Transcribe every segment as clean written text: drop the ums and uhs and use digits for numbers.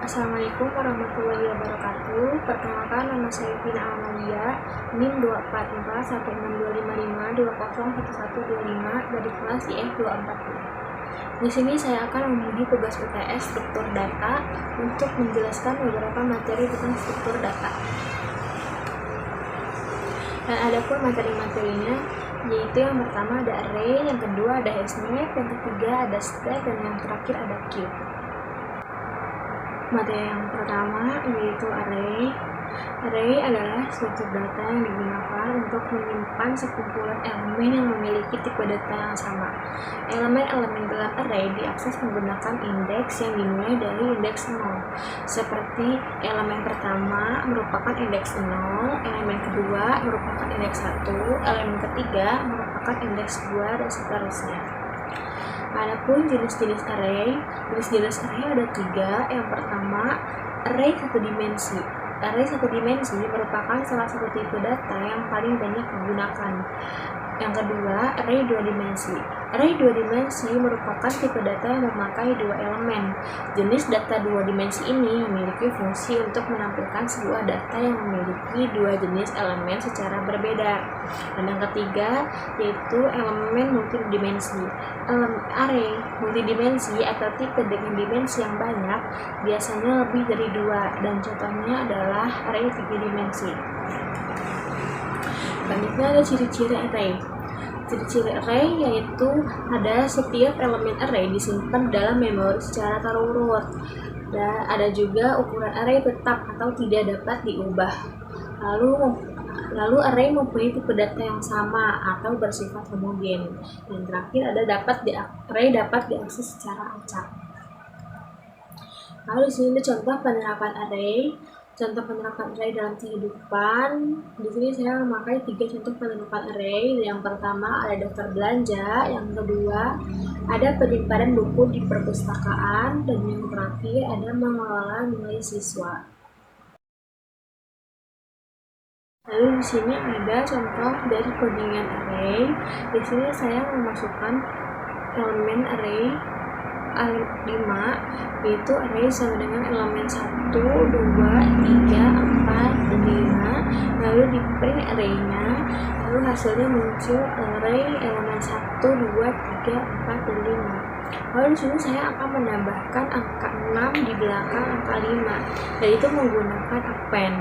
Assalamualaikum warahmatullahi wabarakatuh. Perkenalkan, nama saya Vina Amalia, NIM 244162552011125 dari kelas IF 240. Di sini saya akan memuji tugas UTS struktur data untuk menjelaskan beberapa materi tentang struktur data. Dan adapun materi-materinya, yaitu yang pertama ada array, yang kedua ada hashmap, yang ketiga ada stack, dan yang terakhir ada queue. Materi yang pertama yaitu array. Array adalah struktur data yang digunakan untuk menyimpan sekumpulan elemen yang memiliki tipe data yang sama. Elemen-elemen dalam array diakses menggunakan indeks yang dimulai dari indeks 0. Seperti elemen pertama merupakan indeks 0, elemen kedua merupakan indeks 1, elemen ketiga merupakan indeks 2, dan seterusnya. Adapun jenis-jenis array ada 3. Yang pertama, array satu dimensi. Array satu dimensi merupakan salah satu tipe data yang paling banyak digunakan. Yang kedua, array dua dimensi. Array dua dimensi merupakan tipe data yang memakai dua elemen. Jenis data dua dimensi ini memiliki fungsi untuk menampilkan sebuah data yang memiliki dua jenis elemen secara berbeda. Dan yang ketiga, yaitu elemen multidimensi. Array multidimensi atau tipe dengan dimensi yang banyak biasanya lebih dari 2, dan contohnya adalah array 3 dimensi. Selanjutnya ada ciri-ciri array. Ciri-ciri array yaitu ada setiap elemen array disimpan dalam memori secara terurut. Dan ada juga ukuran array tetap atau tidak dapat diubah. Lalu array mempunyai tipe data yang sama atau bersifat homogen. Dan terakhir ada array dapat diakses secara acak. Lalu di sini ada contoh penerapan array. Contoh penerapan array dalam kehidupan. Di sini saya memakai 3 contoh penerapan array. Yang pertama ada daftar belanja, yang kedua ada penyimpanan buku di perpustakaan, dan yang terakhir ada mengelola nilai siswa. Lalu di sini ada contoh dari codingan array. Di sini saya memasukkan elemen array 5, yaitu array sama dengan elemen 1, 2, 3, 4, dan 5. Lalu di print array-nya, lalu hasilnya muncul array elemen 1, 2, 3, 4, dan 5. Lalu di sini saya akan menambahkan angka 6 di belakang angka 5, yaitu menggunakan append,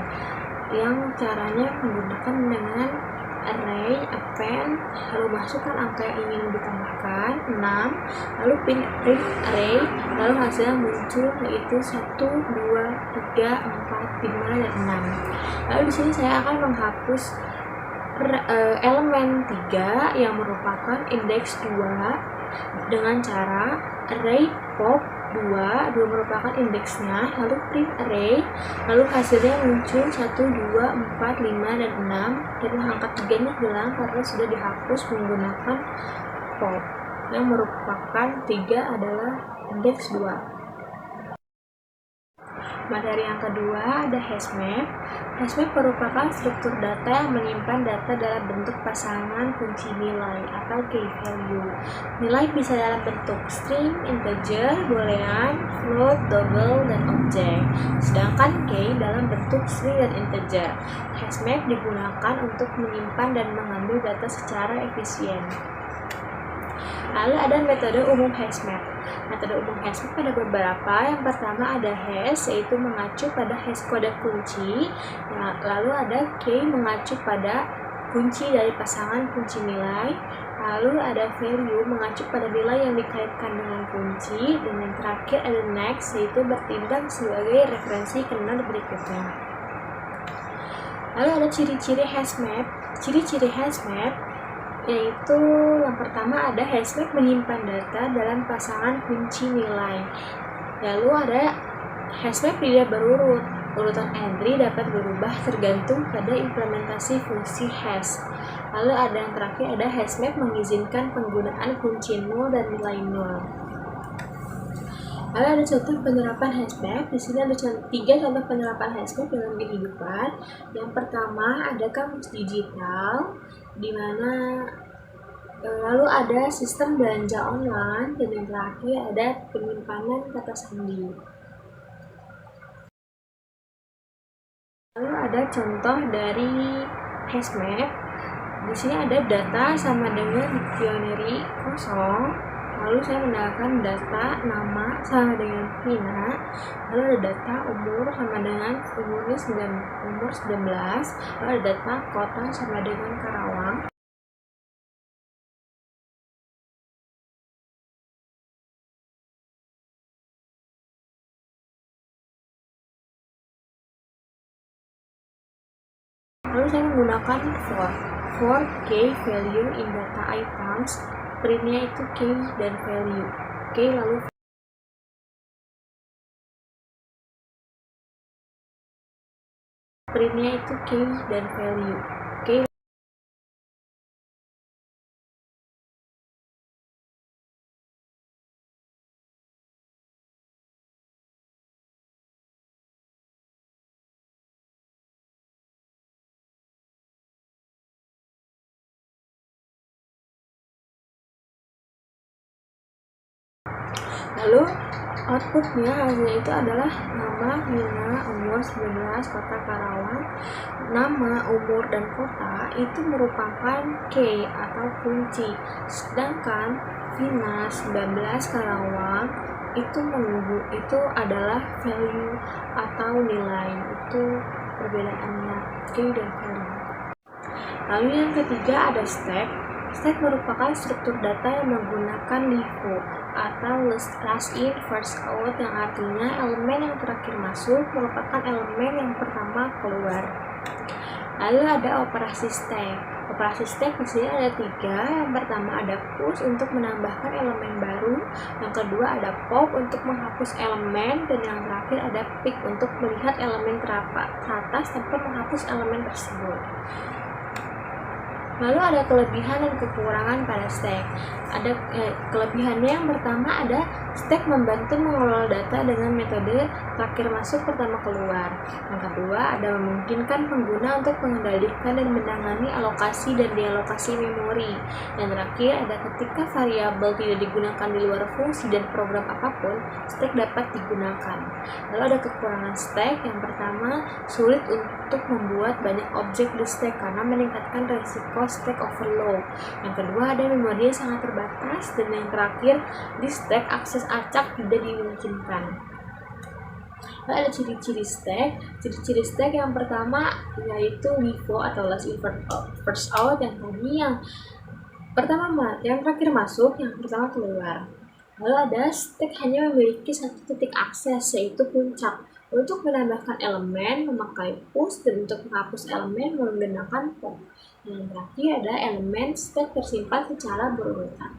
yang caranya menggunakan dengan array append, lalu masukkan angka yang ingin ditambahkan 6, lalu print array, lalu hasilnya muncul yaitu 1, 2, 3, 4, 5, dan 6. Lalu di sini saya akan menghapus elemen 3 yang merupakan indeks 2 dengan cara array pop 2 merupakan indeksnya, lalu print array, lalu hasilnya muncul 1, 2, 4, 5, dan 6, dan angka 3 nya hilang karena sudah dihapus menggunakan pop, yang merupakan 3 adalah indeks 2. Materi yang kedua ada hashmap. Hashmap merupakan struktur data yang menyimpan data dalam bentuk pasangan kunci nilai atau key value. Nilai bisa dalam bentuk string, integer, boolean, float, double, dan objek. Sedangkan key dalam bentuk string dan integer. Hashmap digunakan untuk menyimpan dan mengambil data secara efisien. Lalu ada metode umum hashmap. Metode umum hashmap ada beberapa. Yang pertama ada hash, yaitu mengacu pada hash kode kunci. Lalu ada key, mengacu pada kunci dari pasangan kunci nilai. Lalu ada value, mengacu pada nilai yang dikaitkan dengan kunci. Dan yang terakhir ada next, yaitu bertindak sebagai referensi ke node berikutnya. Lalu ada ciri-ciri hashmap. Ciri-ciri hashmap yaitu yang pertama ada hashmap menyimpan data dalam pasangan kunci nilai. Lalu ada hashmap tidak berurut. Urutan entry dapat berubah tergantung pada implementasi fungsi hash. Lalu ada yang terakhir ada hashmap mengizinkan penggunaan kunci 0 dan nilai 0. Lalu ada contoh penerapan hashmap. Di sini ada 3 contoh penerapan hashmap dalam kehidupan. Yang pertama ada kamus digital, di mana lalu ada sistem belanja online, dan yang terakhir ada penyimpanan kata sandi. ada contoh dari HashMap. Di sini ada data sama dengan dictionary kosong. Lalu saya menambahkan data nama sama dengan Vina. Lalu ada data umur sama dengan umur 19. Lalu ada data kota sama dengan Karawang. Lalu saya menggunakan for key value in data items. Printnya itu key dan value. Key lalu printnya itu key dan value. Key lalu outputnya hasilnya itu adalah nama, Vina, umur 19, kota Karawang. Nama, umur, dan kota itu merupakan key atau kunci, sedangkan Vina 19 Karawang itu adalah value atau nilai. Itu perbedaannya key dan value. Lalu yang ketiga ada stack. Stack merupakan struktur data yang menggunakan LIFO atau last in first out, yang artinya elemen yang terakhir masuk merupakan elemen yang pertama keluar. Lalu ada operasi stack. Operasi stack di sini ada 3. Yang pertama ada push untuk menambahkan elemen baru, yang kedua ada pop untuk menghapus elemen, dan yang terakhir ada pick untuk melihat elemen teratas tanpa menghapus elemen tersebut. Lalu ada kelebihan dan kekurangan pada stack. Ada kelebihannya yang pertama ada stack membantu mengelola data dengan metode terakhir masuk pertama keluar. Yang kedua ada memungkinkan pengguna untuk mengendalikan dan menangani alokasi dan dealokasi memori. Yang terakhir ada ketika variabel tidak digunakan di luar fungsi dan program apapun, stack dapat digunakan. Lalu ada kekurangan stack. Yang pertama, sulit untuk membuat banyak objek di stack karena meningkatkan resiko stack overload. Yang kedua ada memori yang sangat terbatas, dan yang terakhir di stack akses acak tidak dimungkinkan. Lalu ada ciri-ciri stack. Ciri-ciri stack yang pertama yaitu LIFO atau last in first out, yang tadi yang pertama yang terakhir masuk, yang pertama keluar. Lalu ada stack hanya memiliki satu titik akses, yaitu puncak. Untuk menambahkan elemen memakai push, dan untuk menghapus elemen menggunakan pop. Yang terakhir ada elemen stack tersimpan secara berurutan.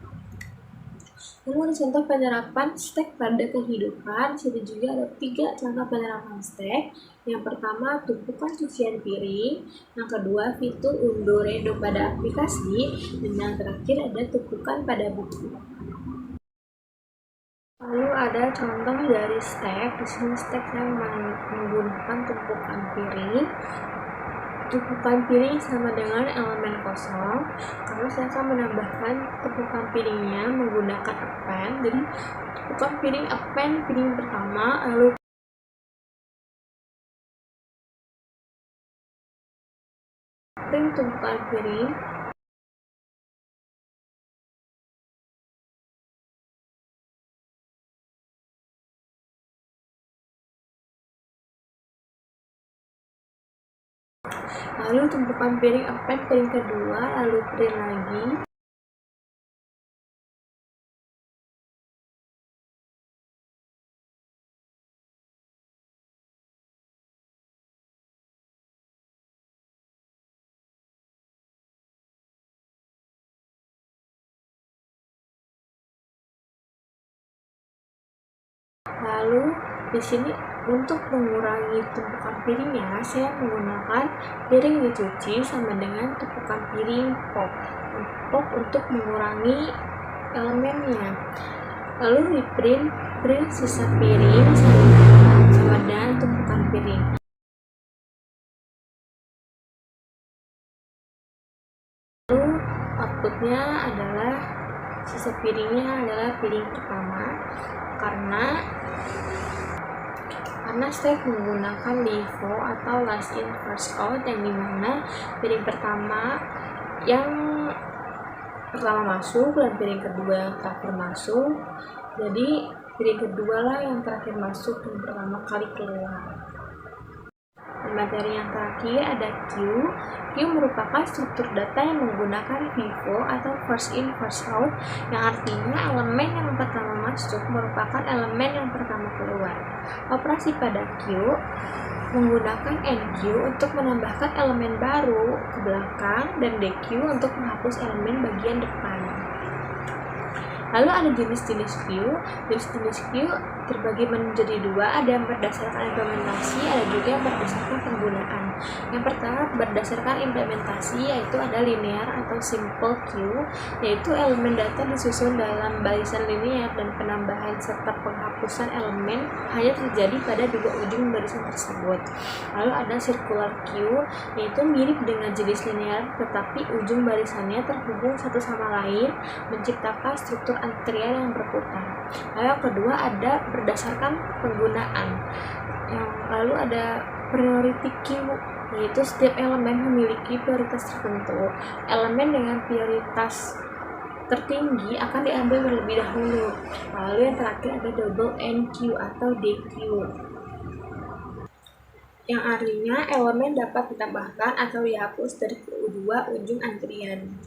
Lalu ada contoh penerapan stack pada kehidupan. Di juga ada 3 contoh penerapan stack. Yang pertama, tumpukan cucian piring. Yang kedua, fitur unduh redo pada aplikasi. Dan yang terakhir ada tumpukan pada buku. Lalu ada contoh dari stack. Di sini stack saya menggunakan tumpukan piring. Tumpukan piring sama dengan elemen kosong. Lalu saya akan menambahkan tumpukan piringnya menggunakan append. Jadi tumpukan piring append piring pertama, lalu print tumpukan piring. Lalu tumpukan piring append piring kedua, lalu print lagi. Lalu di sini untuk mengurangi tumpukan piringnya, saya menggunakan piring dicuci sama dengan tumpukan piring pop untuk mengurangi elemennya. Lalu di print sisa piring sama dengan tumpukan piring. Lalu outputnya adalah sisa piringnya adalah piring pertama, karena karena stack menggunakan LIFO atau last in first out, yang dimana piring pertama yang pertama masuk dan piring kedua yang terakhir masuk. Jadi piring kedua lah yang terakhir masuk dan pertama kali keluar. Dan materi yang terakhir ada Q. Q merupakan struktur data yang menggunakan FIFO atau first in first out, yang artinya elemen yang pertama masuk merupakan elemen yang pertama keluar. Operasi pada Q menggunakan NQ untuk menambahkan elemen baru ke belakang dan DQ untuk menghapus elemen bagian depan. Lalu ada jenis-jenis Q. Jenis-jenis Q terbagi menjadi dua, ada yang berdasarkan implementasi, ada juga yang berdasarkan penggunaan. Yang pertama berdasarkan implementasi, yaitu ada linear atau simple queue, yaitu elemen data disusun dalam barisan linear dan penambahan serta penghapusan elemen hanya terjadi pada dua ujung barisan tersebut. Lalu ada circular queue, yaitu mirip dengan jenis linear tetapi ujung barisannya terhubung satu sama lain, menciptakan struktur antrian yang berputar. Lalu yang kedua ada berdasarkan penggunaan. Lalu ada priority queue, yaitu setiap elemen memiliki prioritas tertentu. Elemen dengan prioritas tertinggi akan diambil terlebih dahulu. Lalu yang terakhir ada double NQ atau DQ, yang artinya elemen dapat ditambahkan atau dihapus dari kedua ujung antrian.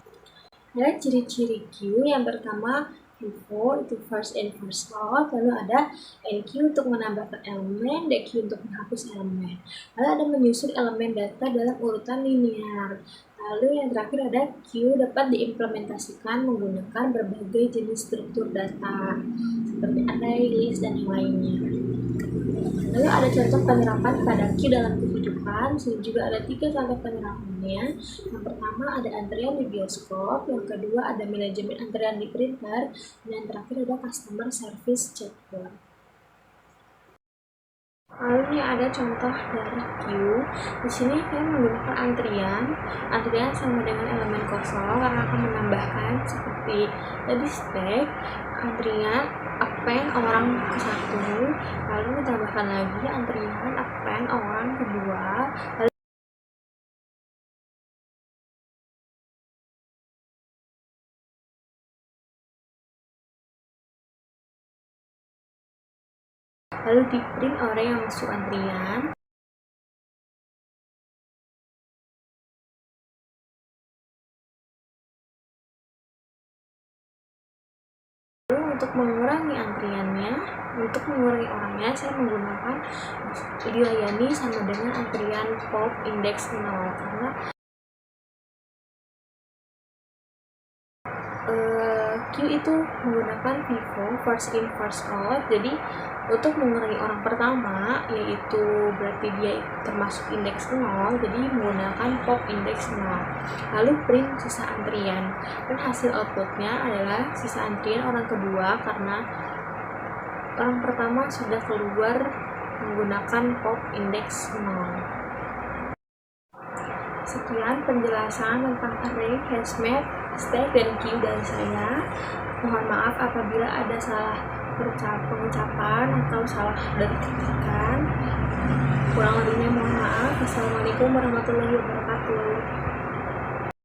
Ada ciri-ciri Q. Yang pertama FIFO, itu first in first out. Lalu ada NQ untuk menambahkan elemen, DQ untuk menghapus elemen. Lalu ada menyusun elemen data dalam urutan linear. Lalu yang terakhir ada Q dapat diimplementasikan menggunakan berbagai jenis struktur data seperti array, list, dan yang lainnya. Lalu ada contoh penerapan pada Q dalam kehidupan. Juga ada 3 contoh penerapannya. Yang pertama ada antrian di bioskop, yang kedua ada manajemen antrian di printer, dan yang terakhir ada customer service chatbot. Lalu ini ada contoh dari Q. Di sini saya menggunakan antrian sama dengan elemen kosong karena akan menambahkan seperti tadi stack, antrian append orang ke satu, lalu ditambahkan lagi antrian append orang kedua, lalu di print orang yang masuk antrian. Untuk mengurangi antriannya, untuk mengurangi orangnya, saya menggunakan dilayani sama dengan antrian pop index 0 karena Q itu menggunakan FIFO first in first out. Jadi untuk mengurangi orang pertama, yaitu berarti dia termasuk indeks 0, jadi menggunakan pop index 0. Lalu print sisa antrian, dan hasil outputnya adalah sisa antrian orang kedua karena orang pertama sudah keluar menggunakan pop index 0. Sekian penjelasan tentang array, hashmap, stack, dan queue dari saya. Mohon maaf apabila ada salah pengucapan atau salah dari kritikan. Kurang lebihnya mohon maaf. Assalamualaikum warahmatullahi wabarakatuh.